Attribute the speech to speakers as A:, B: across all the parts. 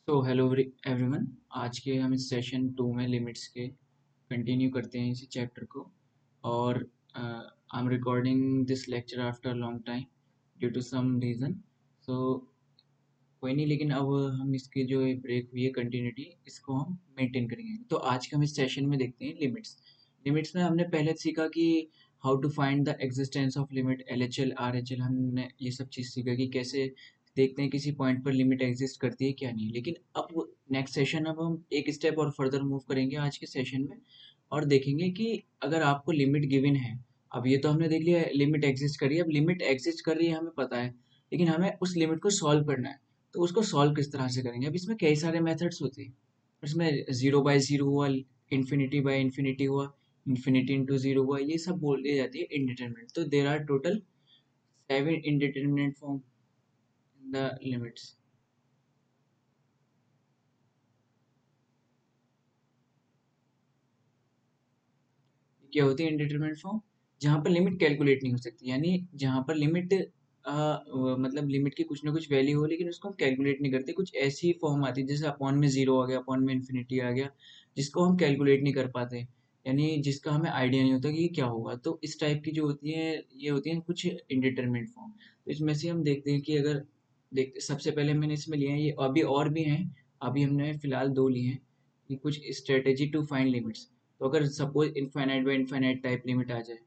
A: तो hello everyone. आज के हम इस सेशन 2 में लिमिट्स के कंटिन्यू करते हैं इसी चैप्टर को। और I am recording this lecture after long time due to some reason. So कोई नहीं, लेकिन अब हम इसकी जो ब्रेक हुई है कंटिन्यूटी, इसको हम मेंटेन करेंगे। तो आज के हम इस सेशन में देखते हैं लिमिट्स। लिमिट्स में हमने पहले सीखा कि how to find the existence of limit, LHL RHL, हमने ये सब चीज़ सीखा कि कैसे देखते हैं किसी पॉइंट पर लिमिट एग्जिस्ट करती है क्या नहीं। लेकिन अब नेक्स्ट सेशन, अब हम एक स्टेप और फर्दर मूव करेंगे आज के सेशन में और देखेंगे कि अगर आपको लिमिट गिवन है, अब ये तो हमने देख लिया लिमिट एग्जिस्ट कर रही है, अब लिमिट एग्जिस्ट कर रही है हमें पता है, लेकिन हमें उस लिमिट को सॉल्व करना है। तो उसको सॉल्व किस तरह से करेंगे? अब इसमें कई सारे मेथड्स होते हैं। इसमें ज़ीरो बाय ज़ीरो हुआ, इन्फिनिटी बाय इन्फिनिटी हुआ, इन्फिनिटी इंटू ज़ीरो हुआ, ये सब बोल दी जाती है इंडिटरमिनेट। तो there are total 7 indeterminate form in the limits. क्या होती है इंडिटरमिनेट फॉर्म? जहाँ पर लिमिट कैलकुलेट नहीं हो सकती, यानी जहाँ पर लिमिट मतलब लिमिट की कुछ ना कुछ वैल्यू हो लेकिन उसको हम कैलकुलेट नहीं करते। कुछ ऐसी फॉर्म आती है जैसे अपॉन में जीरो आ गया, अपॉन में इन्फिनिटी आ गया, जिसको हम कैलकुलेट नहीं कर पाते, यानी जिसका हमें आइडिया नहीं होता कि ये क्या होगा। तो इस टाइप की जो होती है, ये होती हैं कुछ इंडिटरमिनेट फॉर्म। तो इसमें से हम देखते हैं कि अगर देखते, सबसे पहले मैंने इसमें लिया है, ये अभी और भी हैं, अभी हमने फिलहाल दो लिए हैं कि कुछ स्ट्रेटेजी टू फाइंड लिमिट्स। तो अगर suppose infinite by infinite type limit आ जाए,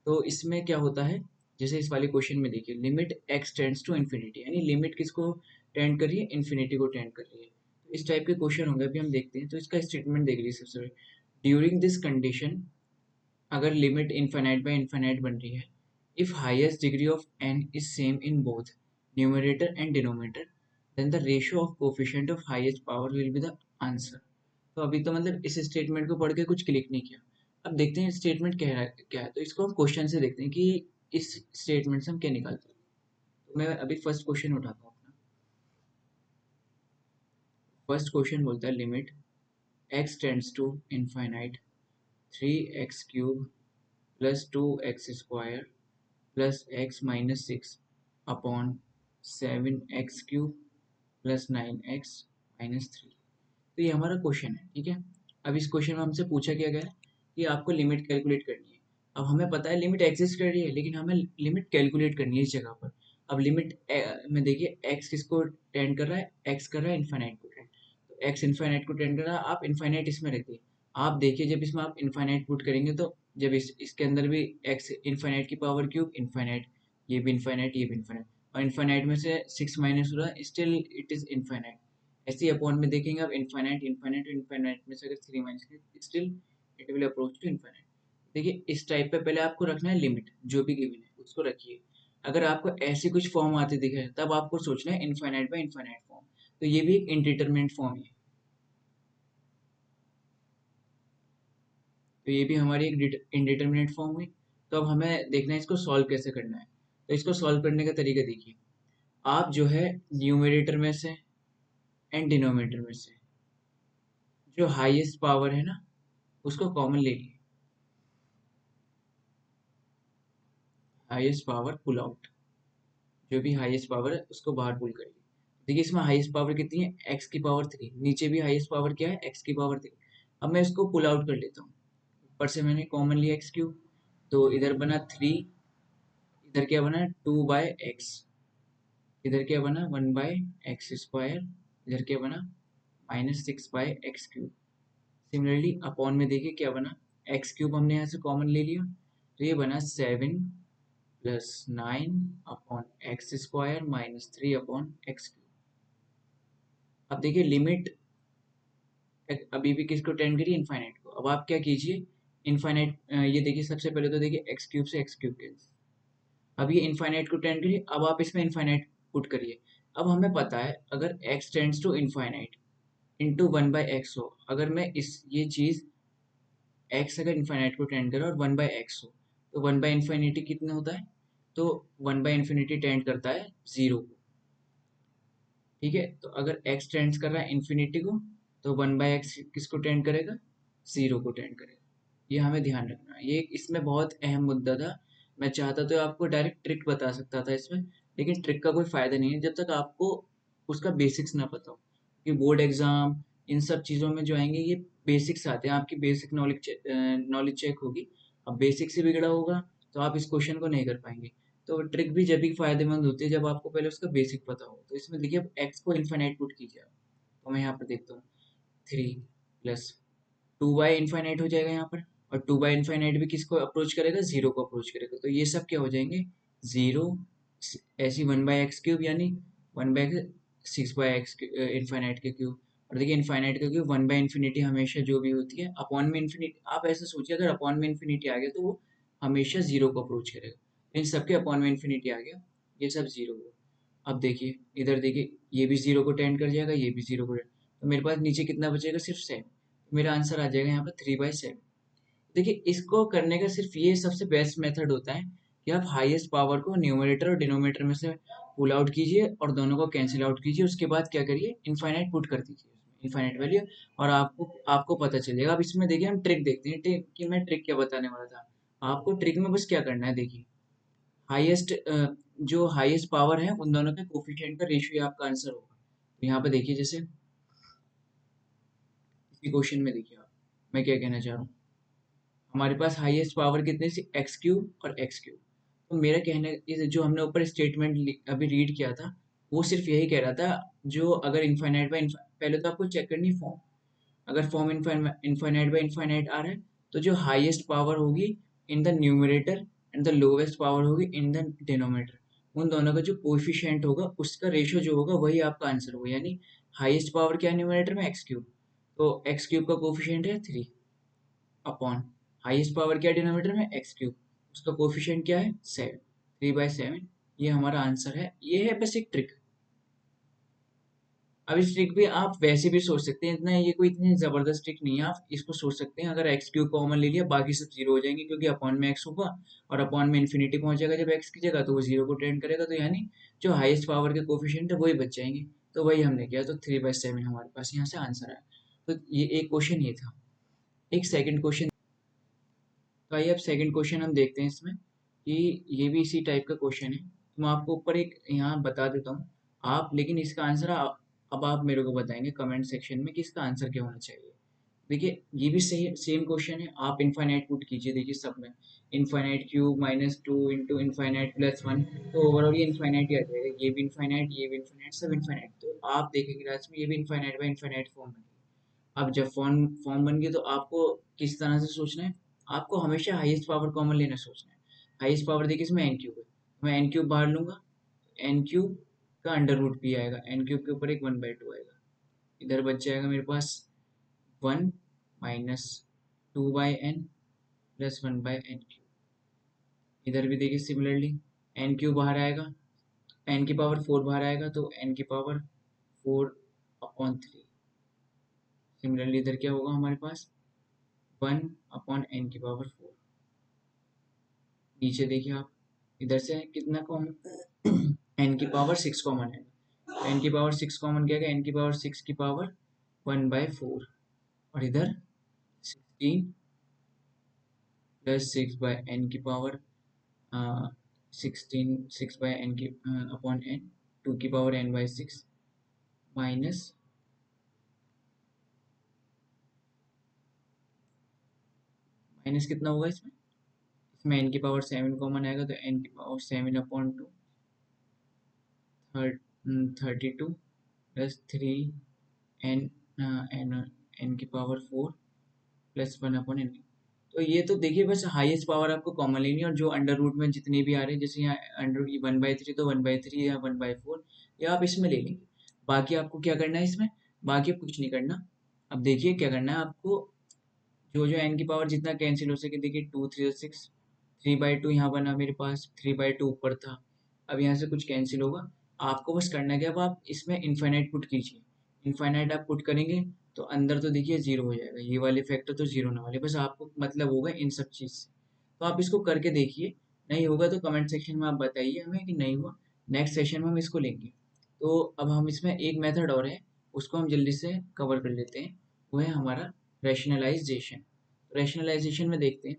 A: तो इसमें क्या होता है, जैसे इस वाले क्वेश्चन में देखिए, limit x tends to infinity, यानी लिमिट किसको टेंड कर रही है? इन्फिनिटी को टेंड कर रही है। तो इस टाइप के क्वेश्चन होंगे, अभी हम देखते हैं। तो इसका स्टेटमेंट देख लीजिए सबसे पहले। ड्यूरिंग दिस कंडीशन, अगर लिमिट इनफाइनाइट बाय इनफाइनाइट बन रही है, if highest degree of n is same in both numerator and denominator, then the ratio of coefficient of highest power will be the answer. तो अभी तो मतलब इस statement को पढ़ के कुछ क्लिक नहीं किया। अब देखते हैं स्टेटमेंट कह रहा है क्या है, तो इसको हम क्वेश्चन से देखते हैं कि इस स्टेटमेंट से हम क्या निकालते हैं। तो मैं अभी फर्स्ट क्वेश्चन उठाता हूँ अपना। फर्स्ट क्वेश्चन बोलता है limit x tends to infinite 3x³ plus 2x² plus x minus 6 upon 7x³ plus 9x minus 3। तो ये हमारा क्वेश्चन है, ठीक है। अब इस क्वेश्चन में हमसे पूछा क्या गया है कि आपको लिमिट कैलकुलेट करनी है। अब हमें पता है लिमिट एग्जिस्ट कर रही है, लेकिन हमें लिमिट कैलकुलेट करनी है इस जगह पर। अब लिमिट में देखिए, एक्स किसको टेंड कर रहा है? एक्स कर रहा है इन्फाइनाइट को टेंड। तो एक्स इन्फाइनाइट को टेंड कर रहा है, आप इन्फाइनाइट इसमें रखिए। आप देखिए जब इसमें आप इन्फाइनाइट पुट करेंगे, तो जब इसके अंदर भी एक्स इन्फाइनाइट की पावर क्यूब इन्फाइनाइट, ये भी इन्फाइनाइट, ये भी इन्फाइनाइट, और इन्फाइनाइट में से 6 माइनस हो रहा है, स्टिल इट इज इन्फाइनाइट। ऐसे ही अपॉन में देखेंगे आप, इनफाइनाइट इनफाइनाइट इनफाइनाइट में से अगर 3 माइनस करें, still it will approach to infinite. देखिए इस टाइप पे पहले आपको रखना है लिमिट, जो भी गिवन है उसको रखिए। अगर आपको ऐसी कुछ फॉर्म आती दिखे, तब आपको सोचना है इनफाइनाइट बाय इनफाइनाइट फॉर्म। तो ये भी एक इंडिटरमिनेट फॉर्म है। तो ये भी हमारी एक इंडिटरमिनेट फॉर्म हुई। तो अब हमें देखना है इसको सॉल्व कैसे करना है। तो इसको सॉल्व करने का तरीका देखिए। आप जो है न्यूमरेटर में से एंड डिनोमिनेटर में से जो हाईएस्ट पावर है ना, उसको कॉमन ले लिए। हाईएस्ट पावर पुल आउट, जो भी हाईएस्ट पावर है उसको बाहर पुल करिए। देखिए इसमें हाईएस्ट पावर कितनी है? एक्स की पावर 3। नीचे भी हाईएस्ट पावर क्या है? एक्स की पावर 3। अब मैं इसको पुल आउट कर लेता हूँ। ऊपर से मैंने कॉमन लिया x³, तो इधर बना 3, इधर क्या बना 2/x, इधर क्या बना 1/x², इधर क्या बना -6/x³। सिमिलरली अपॉन में देखिए क्या बना, x³ हमने यहाँ से कॉमन ले लिया, तो ये बना 7 plus 9 upon x² minus 3 upon x³। अब देखिए लिमिट अभी भी किसको टेंड करिए? इनफाइनाइट को। अब आप क्या कीजिए, इनफाइनाइट ये देखिए, सबसे पहले तो देखिए x³ से x³ कैंसिल। अब ये इनफाइनाइट को टेंड करिए, अब आप इसमें इनफाइनाइट पुट करिए। अब हमें पता है अगर x tends to infinite into 1/x हो, अगर मैं इस ये चीज़ x अगर इनफाइनाइट को टेंड करे और 1/x हो, तो 1/इनफिनिटी कितना होता है? तो 1/इनफिनिटी टेंड करता है 0 को, ठीक है। तो अगर x टेंड्स कर रहा है इन्फिनिटी को, तो 1/x किसको टेंड करेगा? 0 को टेंड करेगा। ये हमें ध्यान रखना है, ये इसमें बहुत अहम मुद्दा था। मैं चाहता तो आपको डायरेक्ट ट्रिक बता सकता था इसमें, लेकिन ट्रिक का कोई फ़ायदा नहीं है जब तक आपको उसका बेसिक्स ना पता हो। कि बोर्ड एग्जाम इन सब चीज़ों में जो आएंगे ये बेसिक्स आते हैं, आपकी बेसिक नॉलेज चेक होगी। अब बेसिक से बिगड़ा होगा तो आप इस क्वेश्चन को नहीं कर पाएंगे। तो ट्रिक भी जब भी फायदेमंद होती है जब आपको पहले उसका बेसिक पता हो। तो इसमें देखिए अब एक्स को इन्फाइनाइट पुट कीजिए आप, तो मैं यहाँ पर देखता हूँ 3 + 2y इनफाइनाइट हो जाएगा यहाँ पर, और 2/इनफाइनाइट भी किसको अप्रोच करेगा, जीरो को अप्रोच करेगा। तो ये सब क्या हो जाएंगे, जीरो, ऐसी 1/x³ यानी 1/6/x इनफाइनाइट के क्यूब। और देखिए इनफाइनाइट का क्यूब 1/इंफिनिटी हमेशा जो भी होती है अपॉन में इंफिनिटी, आप ऐसे सोचिए अगर अपॉन में इंफिनिटी आ गया तो वो हमेशा जीरो को अप्रोच करेगा। इन सबके अपॉन में इंफिनिटी आ गया, ये सब जीरो हुआ। अब देखिए इधर देखिए, ये भी जीरो को टेंड कर जाएगा, ये भी जीरो को टेंड, तो मेरे पास नीचे कितना बचेगा, सिर्फ 7। मेरा आंसर आ जाएगा यहाँ पर 3/7। देखिए इसको करने का सिर्फ ये सबसे बेस्ट मेथड होता है कि आप हाईएस्ट पावर को न्यूमरेटर और डिनोमिनेटर में से पुल आउट कीजिए और दोनों को कैंसिल आउट कीजिए। उसके बाद क्या करिए, इनफाइनाइट पुट कर दीजिए इनफाइनाइट वैल्यू, और आपको आपको पता चलेगा। अब इसमें देखिए हम ट्रिक देखते हैं, ट्रिक कि मैं ट्रिक क्या बताने वाला था आपको। ट्रिक में बस क्या करना है, देखिए हाईएस्ट जो हाईएस्ट पावर है उन दोनों के कोफिशिएंट का रेशियो आपका आंसर होगा। तो यहाँ पे देखिए जैसे इसी क्वेश्चन में देखिए आप, मैं क्या कहना चाह रहा हूँ, हमारे पास हाईएस्ट पावर कितने से, x³ और x³। तो मेरा कहने जो हमने ऊपर स्टेटमेंट अभी रीड किया था वो सिर्फ यही कह रहा था, जो अगर इनफाइनाइट बाय पहले तो आपको चेक करनी फॉर्म, अगर फॉर्म इनफाइनाइट बाय इनफाइनाइट आ रहा है तो जो हाईएस्ट पावर होगी in the numerator and the lowest power होगी इन द डिनोमिनेटर, उन दोनों का जो कोएफिशिएंट होगा उसका रेशियो जो होगा वही आपका आंसर होगा। यानी हाईएस्ट पावर क्या है न्यूमरेटर में, x³, तो x³ का कोएफिशिएंट है 3 अपॉन हाईएस्ट पावर क्या है डिनोमिनेटर में, x³, उसका कोफिशिएंट क्या है 7, 3/7। ये हमारा आंसर है। ये है बस एक ट्रिक। अब इस ट्रिक भी आप वैसे भी सोच सकते हैं, इतना ये कोई इतनी जबरदस्त ट्रिक नहीं है। आप इसको सोच सकते हैं अगर x³ कॉमन ले लिया बाकी सब जीरो हो जाएंगे, क्योंकि अपॉन में x होगा और अपॉन में इन्फिनिटी पहुंच जाएगा जब x की जगह, तो वो जीरो को टेंड करेगा, तो यानी जो हाईएस्ट पावर के कोफिशिएंट है वही बच जाएंगे। तो वही हमने किया, तो 3/7 हमारे पास यहाँ से आंसर आया। तो ये एक क्वेश्चन ये था। एक सेकंड क्वेश्चन, तो आइए अब सेकंड क्वेश्चन हम देखते हैं इसमें, कि ये भी इसी टाइप का क्वेश्चन है। तो मैं आपको ऊपर एक यहाँ बता देता हूँ आप, लेकिन इसका आंसर अब आप मेरे को बताएंगे कमेंट सेक्शन में कि इसका आंसर क्या होना चाहिए। देखिए ये भी सही सेम क्वेश्चन है, आप इनफाइनाइट पुट कीजिए। देखिए सब में इनफाइनाइट क्यूब -2 इंटू इनफाइनाइट +1, तो ओवरऑल ये इनफाइनाइट ही आ जाएगा। ये भी इनफाइनाइट, ये भी इनफाइनाइट, सब इनफाइनाइट। तो आप देखेंगे लास्ट में ये भी इनफाइनाइट बाय इनफाइनाइट फॉर्म में। अब जब फॉर्म फॉर्म बन गई तो आपको किस तरह से सोचना है, आपको हमेशा हाईएस्ट पावर कॉमन लेना सोचना है। हाईएस्ट पावर देखिए इसमें n³ है, मैं n³ बाहर लूंगा, n³ का अंडर रूट भी आएगा, n³ के ऊपर एक 1/2 आएगा। इधर बच जाएगा मेरे पास 1 - 2/n + 1/n³। इधर भी देखिए सिमिलरली n³ बाहर आएगा, n की पावर 4 बाहर आएगा, तो n की पावर 4/3। सिमिलरली इधर क्या होगा हमारे पास 1/n⁴। नीचे देखिए आप, इधर से कितना कॉमन n⁴ 6 कॉमन है, n⁴ 6 कॉमन क्या है, n⁴ 6 की पावर 1/4, और इधर 16 + 6/n⁴, 16 6/n अपॉन n, 2 की पावर n/6 माइनस माइनस कितना होगा इसमें, इसमें n⁴ 7 कॉमन आएगा, तो n⁴ 7/2 32 + 3 n n⁴ +1/n। तो ये तो देखिए बस हाईएस्ट पावर आपको कॉमन लेनी है, और जो अंडर रूट में जितने भी आ रहे हैं, जैसे यहाँ अंडर रूट 1/3, तो 1/3 या 1/4 ये आप इसमें ले लेंगे। बाकी आपको क्या करना है इसमें, बाकी अब कुछ नहीं करना। अब देखिए क्या करना है आपको, जो जो n की पावर जितना कैंसिल हो सके, देखिए 2 3 6, 3/2 यहाँ बना मेरे पास, 3/2 ऊपर था। अब यहाँ से कुछ कैंसिल होगा, आपको बस करना क्या, अब आप इसमें इनफाइनाइट पुट कीजिए। इनफाइनाइट आप पुट करेंगे तो अंदर तो देखिए जीरो हो जाएगा, ये वाले फैक्टर तो जीरो ना वाले, बस आपको मतलब होगा इन सब चीज़ से। तो आप इसको करके देखिए, नहीं होगा तो कमेंट सेक्शन में आप बताइए हमें कि नहीं हुआ, नेक्स्ट सेशन में हम इसको लेंगे। तो अब हम इसमें एक मेथड और है, उसको हम जल्दी से कवर कर लेते हैं, वो है हमारा रैशनलाइजेशन। रैशनलाइजेशन में देखते हैं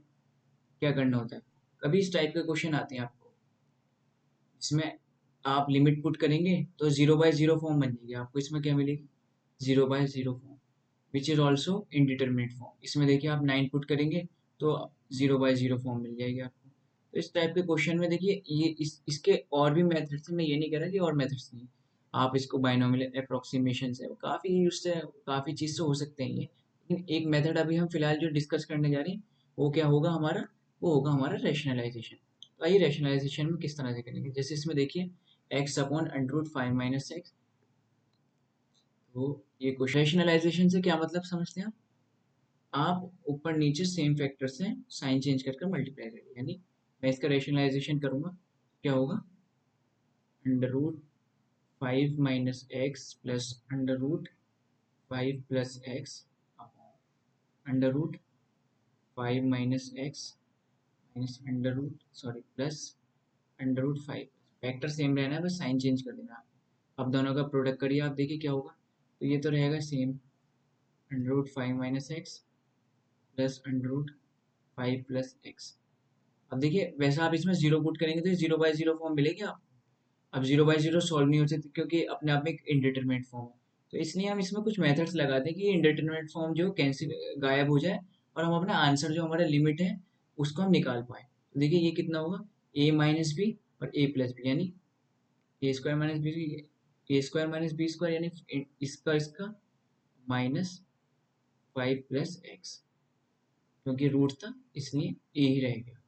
A: क्या करना होता है। कभी इस टाइप के क्वेश्चन आते हैं आपको, इसमें आप लिमिट पुट करेंगे तो 0/0 फॉर्म बन जाएगी, आपको इसमें क्या मिलेगी 0/0 form which is also indeterminate form. इसमें देखिए आप 9 पुट करेंगे तो 0/0 फॉर्म मिल जाएगी आपको। तो इस टाइप के क्वेश्चन में देखिए ये इसके और भी मेथड्स हैं, मैं ये नहीं कह रहा कि और मेथड्स नहीं। आप इसको बाइनोमियल अप्रोक्सीमेशन से काफ़ी उससे काफ़ी चीज़ से हो सकते हैं ये, लेकिन एक मेथड अभी हम फिलहाल जो डिस्कस करने जा रहे हैं वो क्या होगा हमारा, वो होगा हमारा रैशनलाइजेशन। तो आइए रैशनलाइजेशन में किस तरह से करेंगे। जैसे इसमें देखिए एक्स अपॉन √5 - x, तो ये क्वेश्चन रैशनलाइजेशन से क्या मतलब समझते हैं आप ऊपर नीचे सेम फैक्टर से साइन चेंज कर मल्टीप्लाई करिए, यानी मैं इसका रैशनलाइजेशन करूंगा, क्या होगा √5 - x plus √5 + x √5 - x minus plus √5। Factor same रहना है, बस साइन चेंज कर देना। अब दोनों का प्रोडक्ट करिए, आप देखिए क्या होगा। तो ये तो रहेगा सेम √5 - x प्लस √5 + x। अब देखिए वैसा आप इसमें जीरो पुट करेंगे तो 0/0 फॉर्म मिलेगी आप। अब 0/0 सॉल्व नहीं हो सकती क्योंकि अपने आप में एक इंडिटरमिनेट फॉर्म है। तो इसलिए हम इसमें कुछ मेथड्स लगाते हैं कि इंडिटरमिनेट फॉर्म जो कैंसिल गायब हो जाए और हम अपना आंसर जो हमारा लिमिट है उसको हम निकाल पाए। तो देखिए ये कितना होगा a - b और a + b, यानी a² - b, a² - b² यानी इसका -5 + x, क्योंकि रूट था इसलिए a ही रह गया।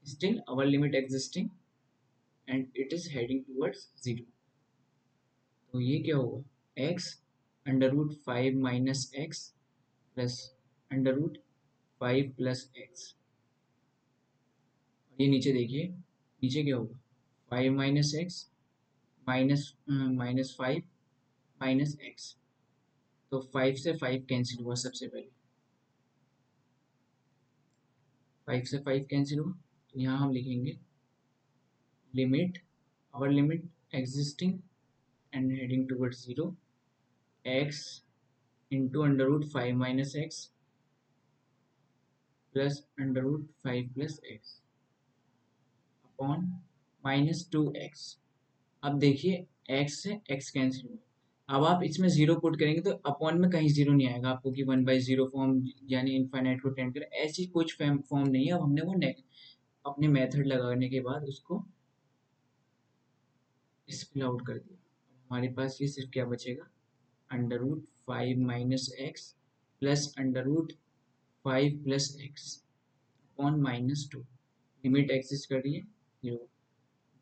A: Still our limit existing and it is heading towards 0। तो ये क्या होगा x √5 - x प्लस √5 + x। ये नीचे देखिए, नीचे क्या होगा 5 - x -5 - x। तो 5 से 5 कैंसिल हुआ, सबसे पहले 5 से 5 कैंसिल हुआ। तो यहाँ हम लिखेंगे limit our limit existing and heading towards 0 x into √5 - x plus √5 + x upon -2x। अब देखिए x से x कैंसिल हुआ। अब आप इसमें जीरो पुट करेंगे तो अपॉन में कहीं जीरो नहीं आएगा आपको कि 1/0 फॉर्म यानी इनफाइनाइट को टेंड करे, ऐसी कुछ फॉर्म नहीं है। अब हमने वो अपने मेथड लगाने के बाद उसको स्प्लिट आउट कर दिया। हमारे पास ये सिर्फ क्या बचेगा √5 - x plus √5 + x upon -2। Limit exist कर रही है 0।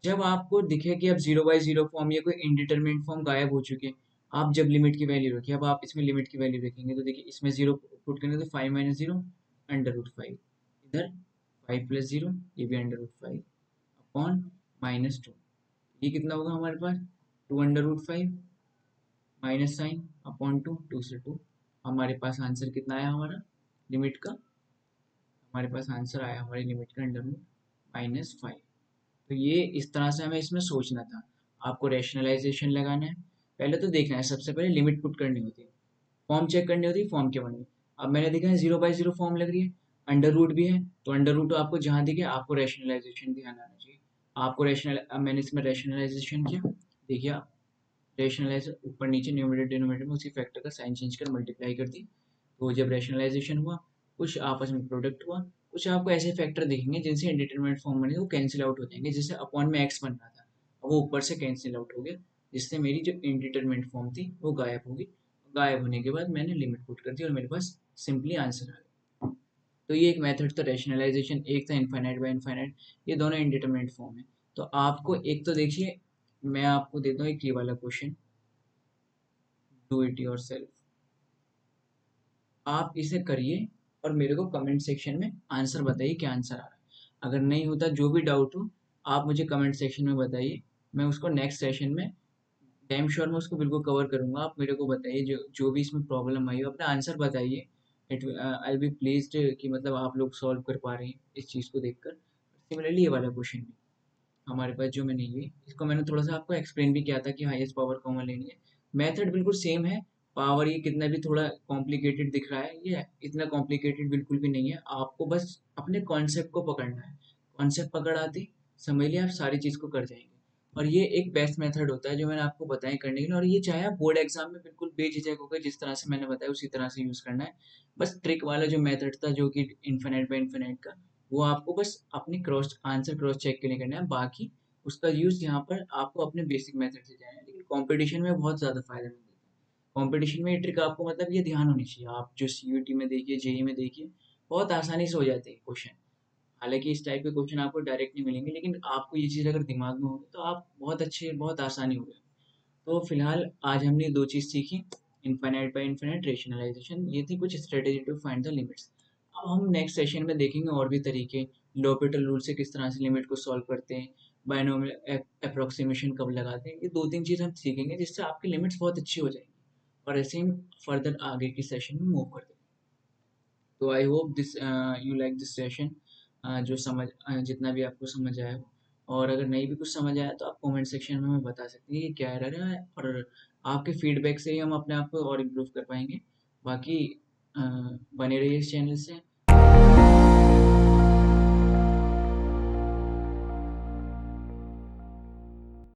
A: जब आपको दिखे कि अब 0/0 फॉर्म या कोई इनडिटरमिनेट फॉर्म गायब हो चुके हैं, आप जब लिमिट की वैल्यू रखिए। अब आप इसमें लिमिट की वैल्यू रखेंगे तो देखिए इसमें 0 पुट करेंगे तो 5 - 0 √5, इधर 5 + 0 ये भी √5 अपॉन -2। ये कितना होगा हमारे पास 2 √5 माइनस साइन अपॉन 2, 2 से 2। हमारे पास आंसर कितना आया हमारा लिमिट का, हमारे पास आंसर आया हमारी लिमिट का -5। तो ये इस तरह से हमें इसमें सोचना था। आपको रैशनलाइजेशन लगाना है, पहले तो देखना है, सबसे पहले लिमिट पुट करनी होती है, फॉर्म चेक करनी होती है, फॉर्म क्या बनी। अब मैंने देखा है 0/0 फॉर्म लग रही है, अंडर रूट भी है, तो अंडर रूट आपको जहाँ दिखे आपको रैशनलाइजेशन ध्यान आना चाहिए। आपको रैशनल, अब मैंने इसमें रैशनलाइजेशन किया, देखिए आप रैशनलाइज ऊपर नीचे न्यूमरेटर डिनोमिनेटर में उसी फैक्टर का साइन चेंज कर मल्टीप्लाई कर दी। तो जब रैशनलाइजेशन हुआ कुछ आपस में प्रोडक्ट हुआ, कुछ आपको ऐसे फैक्टर दिखेंगे जिनसे इंडिटरमिनेट फॉर्म बने वो कैंसिल आउट हो जाएंगे। जैसे अपॉन में एक्स बन रहा था, अब वो ऊपर से कैंसिल आउट हो गया, जिससे मेरी जो इंडिटरमिनेट फॉर्म थी वो गायब होगी। गायब होने के बाद मैंने लिमिट पुट कर दी और मेरे पास सिंपली आंसर आ गया। तो ये एक मेथड था रैशनलाइजेशन, एक था इनफाइनाइट बाय इनफाइनाइट, ये दोनों इंडिटरमिनेट फॉर्म है। तो आपको एक तो देखिए मैं आपको देता हूँ एक ये वाला क्वेश्चन, डू इट योरसेल्फ। आप इसे करिए और मेरे को कमेंट सेक्शन में आंसर बताइए क्या आंसर आ रहा है। अगर नहीं होता, जो भी डाउट हो आप मुझे कमेंट सेक्शन में बताइए, मैं उसको नेक्स्ट सेशन में टाइम श्योर में उसको बिल्कुल कवर करूंगा। आप मेरे को बताइए जो जो भी इसमें प्रॉब्लम आई हो, अपना आंसर बताइए। इट आई बी प्लीज्ड कि मतलब आप लोग सॉल्व कर पा रहे हैं इस चीज़ को देखकर। सिमिलरली ये वाला क्वेश्चन भी हमारे पास जो मैंने ये इसको मैंने थोड़ा सा आपको एक्सप्लेन भी किया था कि हाईएस्ट पावर कॉमन लेनी है। मेथड बिल्कुल सेम है, पावर ये कितना भी थोड़ा कॉम्प्लिकेटेड दिख रहा है, ये इतना कॉम्प्लिकेटेड बिल्कुल भी नहीं है। आपको बस अपने कॉन्सेप्ट को पकड़ना है, कॉन्सेप्ट पकड़ आते समझ लिया आप सारी चीज़ को कर जाएंगे। और ये एक बेस्ट मेथड होता है जो मैंने आपको बताया करने के लिए, और ये चाहे आप बोर्ड एग्जाम में बिल्कुल बेझिझक होकर जिस तरह से मैंने बताया उसी तरह से यूज़ करना है। बस ट्रिक वाला जो मेथड था जो कि इन्फिनिट बाय इन्फिनिट का, वो आपको बस अपनी क्रॉस आंसर क्रॉस चेक के लिए करना है। बाकी उसका यूज़ यहाँ पर आपको अपने बेसिक मेथड से जाना है, लेकिन कॉम्पिटिशन में बहुत ज़्यादा फायदेमंद है। कंपटीशन में ये ट्रिक आपको मतलब ये ध्यान होनी चाहिए, आप जो सीयूटी में देखिए, जेई में देखिए, बहुत आसानी से हो जाते हैं क्वेश्चन। हालांकि इस टाइप के क्वेश्चन आपको डायरेक्ट नहीं मिलेंगे, लेकिन आपको ये चीज़ अगर दिमाग में होगी तो आप बहुत अच्छे, बहुत आसानी होगी। तो फिलहाल आज हमने दो चीज़ सीखी, इनफाइनाइट बाय इनफाइनाइट, रेशनलाइजेशन, ये थी कुछ strategy to find the limits. अब हम नेक्स्ट सेशन में देखेंगे और भी तरीके, लोपिटल रूल से किस तरह से लिमिट को सॉल्व करते हैं, बायनोमियल अप्रोक्सीमेशन कब लगाते हैं, ये दो तीन चीज़ हम सीखेंगे जिससे आपकी लिमिट्स बहुत अच्छी हो जाएंगी, और ऐसे ही फर्दर आगे की सेशन में मूव करते हैं। तो I hope this you like this session, जो समझ जितना भी आपको समझ आया हो, और अगर नहीं भी कुछ समझ आया तो आप कमेंट सेक्शन में हमें बता सकते हैं कि क्या एरर है, और आपके फीडबैक से ही हम अपने आप को और इम्प्रूव कर पाएंगे। बाकी बने रहिए इस चैनल से।